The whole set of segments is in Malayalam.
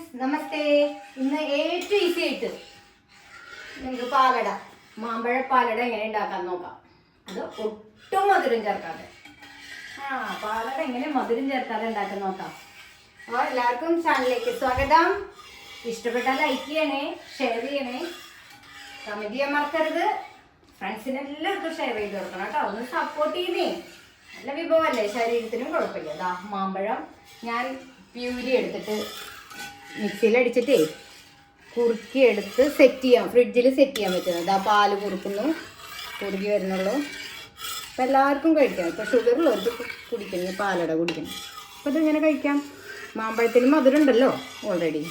ഫ്രണ്ട്സ് നമസ്തേ. ഇന്ന് ഏറ്റവും ഈസി ആയിട്ട് നിങ്ങൾക്ക് പാലട, മാമ്പഴ പാലട എങ്ങനെ ഉണ്ടാക്കാൻ നോക്കാം. അത് ഒട്ടും മധുരം ചേർക്കാതെ. പാലട എങ്ങനെ മധുരം ചേർക്കാതെ ഉണ്ടാക്കാൻ നോക്കാം. അപ്പോൾ എല്ലാവർക്കും ചാനലിലേക്ക് സ്വാഗതം. ഇഷ്ടപ്പെട്ടാൽ ലൈക്ക് ചെയ്യണേ, ഷെയർ ചെയ്യണേ, കമൻറ്റ് ചെയ്യാൻ മറക്കരുത്. ഫ്രണ്ട്സിനെല്ലാവർക്കും ഷെയർ ചെയ്ത് കൊടുക്കണം കേട്ടോ. ഒന്ന് സപ്പോർട്ട് ചെയ്യുന്നേ. നല്ല വിഭവമല്ലേ, ശരീരത്തിനും കുഴപ്പമില്ല. അതാ മാമ്പഴം ഞാൻ പ്യൂരി എടുത്തിട്ട് മിക്സിയിലടിച്ചിട്ടേ കുറുക്കി എടുത്ത് സെറ്റ് ചെയ്യാം, ഫ്രിഡ്ജിൽ സെറ്റ് ചെയ്യാൻ പറ്റുന്നത്. അതാ പാല് കുറുക്കുന്നു, കുറുകി വരുന്നുള്ളൂ. അപ്പം എല്ലാവർക്കും കഴിക്കാം. ഇപ്പോൾ ഷുഗറുള്ളവർക്ക് കുടിക്കണം, പാലട കുടിക്കണം. അപ്പോൾ ഇതിങ്ങനെ കഴിക്കാം. മാമ്പഴത്തിന് മധുരം ഉണ്ടല്ലോ ഓൾറെഡി.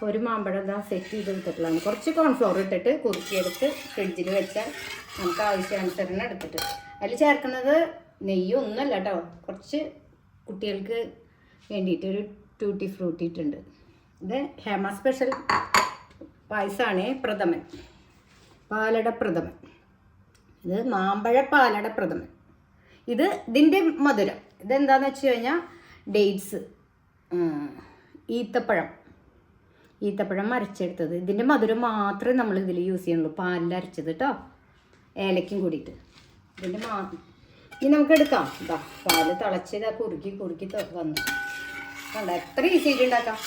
ഒരു മാമ്പഴം ഇതാ സെറ്റ് ചെയ്ത് എടുത്തിട്ടുള്ളതാണ്. കുറച്ച് കോൺഫ്ലോർ ഇട്ടിട്ട് കുറുക്കിയെടുത്ത് ഫ്രിഡ്ജിൽ വെച്ചാൽ നമുക്ക് ആവശ്യാനുസരണം എടുത്തിട്ട് അതിൽ ചേർക്കുന്നത് നെയ്യൊന്നുമല്ല കേട്ടോ. കുറച്ച് കുട്ടികൾക്ക് വേണ്ടിയിട്ടൊരു ടൂട്ടി ഫ്രൂട്ടി ഇട്ടുണ്ട്. ഇത് ഹേമ സ്പെഷ്യൽ പായസമാണ്. പ്രഥമൻ, പാലട പ്രഥമൻ. ഇത് മാമ്പഴ പാലട പ്രഥമൻ. ഇതിൻ്റെ മധുരം ഇതെന്താണെന്ന് വെച്ച് കഴിഞ്ഞാൽ ഡേറ്റ്സ്, ഈത്തപ്പഴം അരച്ചെടുത്തത്. ഇതിൻ്റെ മധുരം മാത്രമേ നമ്മൾ ഇതിൽ യൂസ് ചെയ്യുന്നുള്ളൂ. പാലിൽ അരച്ചത് കേട്ടോ, ഏലക്കും കൂടിയിട്ട്. ഇതിൻ്റെ ഇനി നമുക്ക് എടുക്കാം. ഇതാ പാല് തിളച്ച് ഇതാ കുറുക്കി വന്നു കണ്ട. എത്ര ഈസി ആയിട്ട് ഉണ്ടാക്കാം.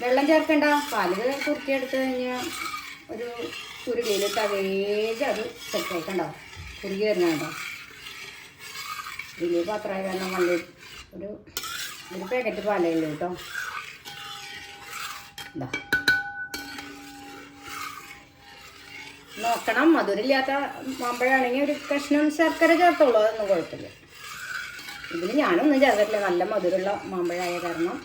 വെള്ളം ചേർക്കണ്ട. പാല് കുറുക്കിയെടുത്ത് കഴിഞ്ഞാൽ ഒരു കുരുകയിലിട്ട് വേഗം അത് സെറ്റായി കണ്ടോ, കുറുകി വരുന്നുണ്ടോ. വലിയ പാത്രമായി കാരണം ഒരു പാക്കറ്റ് പാലയുള്ളൂ കേട്ടോ. എന്താ നോക്കണം, മധുരമില്ലാത്ത മാമ്പഴമാണെങ്കിൽ ഒരു കഷ്ണം ശർക്കര ചേർത്തോളൂ, അതൊന്നും കുഴപ്പമില്ല. ഇതിൽ ഞാനൊന്നും ചേർത്തിട്ടില്ല, നല്ല മധുരമുള്ള മാമ്പഴമായ കാരണം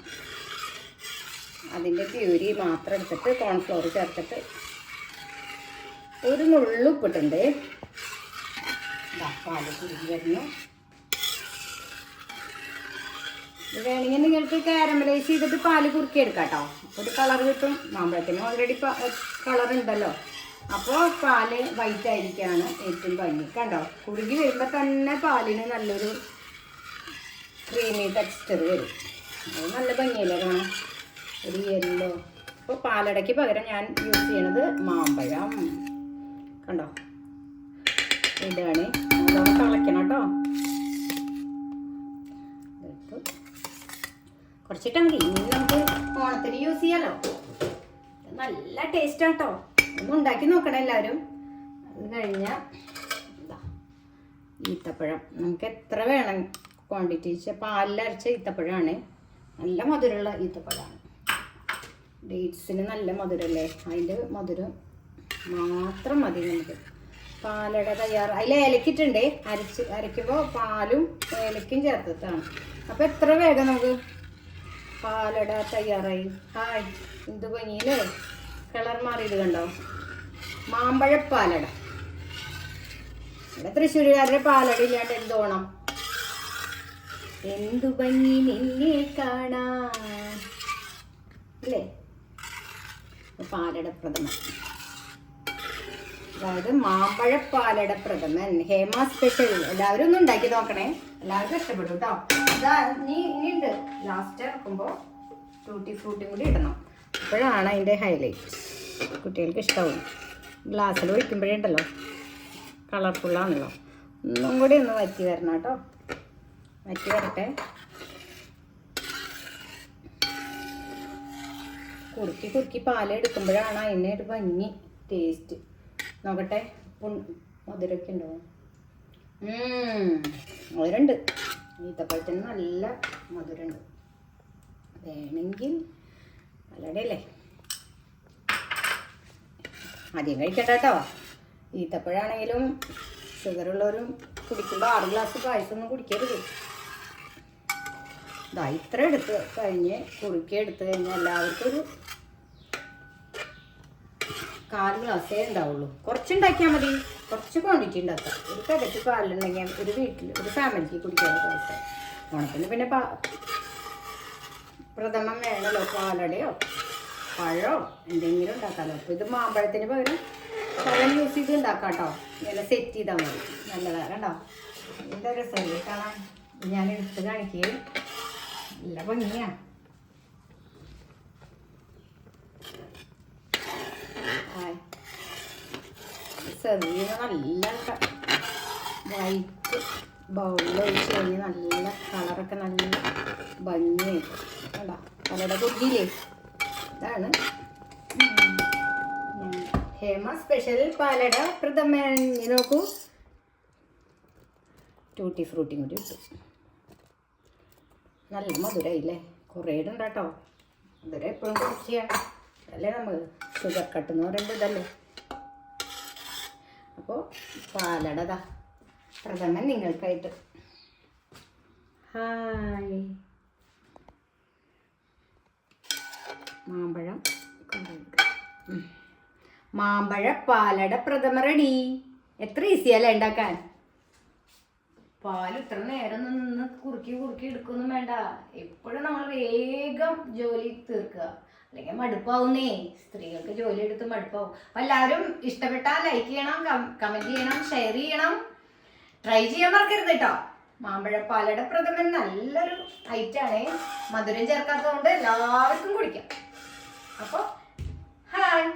അതിൻ്റെ പ്യൂരി മാത്രം എടുത്തിട്ട് കോൺഫ്ലോർ ചേർത്തിട്ട് ഒരു നുള്ളു ഉപ്പിട്ടുണ്ട്. പാല് കുറുകി വരുന്നു. ഇത് വേണമെങ്കിൽ നിങ്ങൾക്ക് കാരമലൈസ് ചെയ്തിട്ട് പാല് കുറുക്കി എടുക്കാം കേട്ടോ. ഒരു കളർ കിട്ടും. മാമ്പഴത്തിന് ഓൾറെഡി കളർ ഉണ്ടല്ലോ. അപ്പോൾ പാല് വൈറ്റ് ആയിരിക്കുകയാണ് ഏറ്റവും ഭംഗി. കണ്ടോ, കുറുകി വരുമ്പോൾ തന്നെ പാലിന് നല്ലൊരു ക്രീമി ടെക്സ്ചർ വരും. അത് നല്ല ഭംഗിയല്ലേ കാണാൻ, ഒരു യെല്ലോ. അപ്പോൾ പാലടയ്ക്ക് പകരം ഞാൻ യൂസ് ചെയ്യണത് മാമ്പഴം. കണ്ടോ, ഇതാണ്. നല്ലോണം തിളയ്ക്കണം കേട്ടോ. കുറച്ചിട്ടാൽ മതി. ഇനി നമുക്ക് ഓണത്തിന് യൂസ് ചെയ്യാമല്ലോ. നല്ല ടേസ്റ്റാണ് കേട്ടോ. ഒന്ന് ഉണ്ടാക്കി നോക്കണം എല്ലാവരും. അത് കഴിഞ്ഞാൽ ഈത്തപ്പഴം നമുക്ക് എത്ര വേണം ക്വാണ്ടിറ്റി വെച്ചാൽ പാലിലരച്ച ഈത്തപ്പഴമാണ്. നല്ല മധുരമുള്ള ഈത്തപ്പഴമാണ്. ഡേറ്റ്സിന് നല്ല മധുരമല്ലേ, അതിൻ്റെ മധുരം മാത്രം മതി നമുക്ക്. പാലട അതിൽ ഏലക്കിട്ടുണ്ട്. അരയ്ക്കുമ്പോൾ പാലും ഏലക്കും ചേർത്തിട്ടാണ്. അപ്പോൾ എത്ര വേഗം നമുക്ക് പാലട തയ്യാറായി. ഹായ്, എന്ത് ഭംഗിയില്ലേ, കളർ മാറിയത് കണ്ടോ. മാമ്പഴപ്പാലട. ഇവിടെ തൃശ്ശൂരുകാരുടെ പാലട ഇല്ലാണ്ട് എന്തോണം. എന്തു ഭംഗി നിന്നെ കാണാൻ അല്ലേ. പാലട പ്രഥമൻ, അതായത് മാമ്പഴപ്പാലട പ്രഥമൻ, ഹേമ സ്പെഷ്യൽ. എല്ലാവരും ഒന്ന് ഉണ്ടാക്കി നോക്കണേ. എല്ലാവർക്കും ഇഷ്ടപ്പെട്ടു കേട്ടോ. ഇനിയുണ്ട്. ലാസ്റ്റ് ഇറക്കുമ്പോൾ ടൂട്ടി ഫ്രൂട്ടിയും കൂടി ഇടണം. അപ്പോഴാണ് അതിൻ്റെ ഹൈലൈറ്റ്. കുട്ടികൾക്ക് ഇഷ്ടമാവും. ഗ്ലാസ്സിൽ ഒഴിക്കുമ്പോഴേ ഉണ്ടല്ലോ, കളർഫുള്ളാണല്ലോ. ഒന്നും കൂടി ഒന്ന് വറ്റി വരണം കേട്ടോ. വറ്റി വരട്ടെ. കുറുക്കി പാലെടുക്കുമ്പോഴാണ് അതിൻ്റെ ഒരു ഭംഗി, ടേസ്റ്റ്. നോക്കട്ടെ, മധുരമൊക്കെ ഉണ്ടോ. മധുരമുണ്ട്. ഈത്തപ്പഴത്തിന് നല്ല മധുരമുണ്ട്. വേണമെങ്കിൽ പാലടയല്ലേ, ആദ്യം കഴിക്കട്ടെ കേട്ടോ. ഈത്തപ്പഴാണെങ്കിലും ഷുഗറുള്ളവരും കുടിക്കുമ്പോൾ 6 ഗ്ലാസ് പായസമൊന്നും കുടിക്കരുത്. ഇത്ര എടുത്ത് കഴിഞ്ഞ് കുറുക്കി എടുത്ത് കഴിഞ്ഞാൽ എല്ലാവർക്കും ഒരു 4 ഗ്ലാസ്സേ ഉണ്ടാവുള്ളൂ. കുറച്ചുണ്ടാക്കിയാൽ മതി, കുറച്ച് ക്വാണ്ടിറ്റി ഉണ്ടാക്കാം. ഒരു പാക്കറ്റ് പാലുണ്ടെങ്കിൽ ഒരു വീട്ടിൽ ഒരു ഫാമിലിക്ക് കുടിക്കാനുള്ള പായസം. ഓണത്തിന് പിന്നെ പ്രഥമം വേണമല്ലോ, പാലടയോ പഴമോ എന്തെങ്കിലും ഉണ്ടാക്കാമല്ലോ. അപ്പോൾ ഇത് മാമ്പഴത്തിന് പകരം പഴം യൂസ് ചെയ്ത് ഉണ്ടാക്കാം കേട്ടോ. ഇങ്ങനെ സെറ്റ് ചെയ്താൽ മതി. നല്ലതാണ് കേട്ടോ. എന്താ രസമല്ലേ കാണാൻ. ഞാൻ എടുത്ത് കാണിക്കുകയും നല്ല ഭംഗിയാണ്. സെർവ് ചെയ്യുന്ന നല്ല വൈറ്റ് ബൗളിൽ ഒഴിച്ച് കഴിഞ്ഞ് നല്ല കളറൊക്കെ നല്ല ഭംഗിയായി കേട്ടോ. പാലട കുടിയില്ലേ, ഇതാണ് ഹേമ സ്പെഷ്യൽ പാലട പ്രഥമൻ. നോക്കൂ, ടൂട്ടി ഫ്രൂട്ടിയും കൂടി ഇട്ടു. നല്ല മധുരമായില്ലേ, കുറേ ഇടണ്ട കേട്ടോ. മധുരം എപ്പോഴും കുടിക്കുക അല്ലേ, നമ്മൾ ഷുഗർ കട്ട് എന്ന് പറയുമ്പോൾ ഇതല്ലേ. അപ്പോൾ പാലട പ്രഥമൻ നിങ്ങൾക്കായിട്ട്. ഹായ്, മാമ്പഴ പാലട പ്രഥമ റെഡി. എത്ര ഈസിയല്ലേ ഉണ്ടാക്കാൻ. പാൽ ഇത്ര നേരം നിന്ന് കുറുക്കി എടുക്കൊന്നും വേണ്ട. എപ്പോഴും നമ്മൾ വേഗം ജോലി തീർക്കുക, അല്ലെങ്കിൽ മടുപ്പാവുന്നേ. സ്ത്രീകൾക്ക് ജോലി എടുത്ത് മടുപ്പാവും. അപ്പം എല്ലാവരും ഇഷ്ടപ്പെട്ടാൽ ലൈക്ക് ചെയ്യണം, കമൻറ്റ് ചെയ്യണം, ഷെയർ ചെയ്യണം, ട്രൈ ചെയ്യാൻ മറക്കരുത് കേട്ടോ. മാമ്പഴപ്പാലയുടെ പ്രഥമൻ നല്ലൊരു ഐറ്റാണേ. മധുരം ചേർക്കാത്തതുകൊണ്ട് എല്ലാവർക്കും കുടിക്കാം. അപ്പോൾ ഹായ്.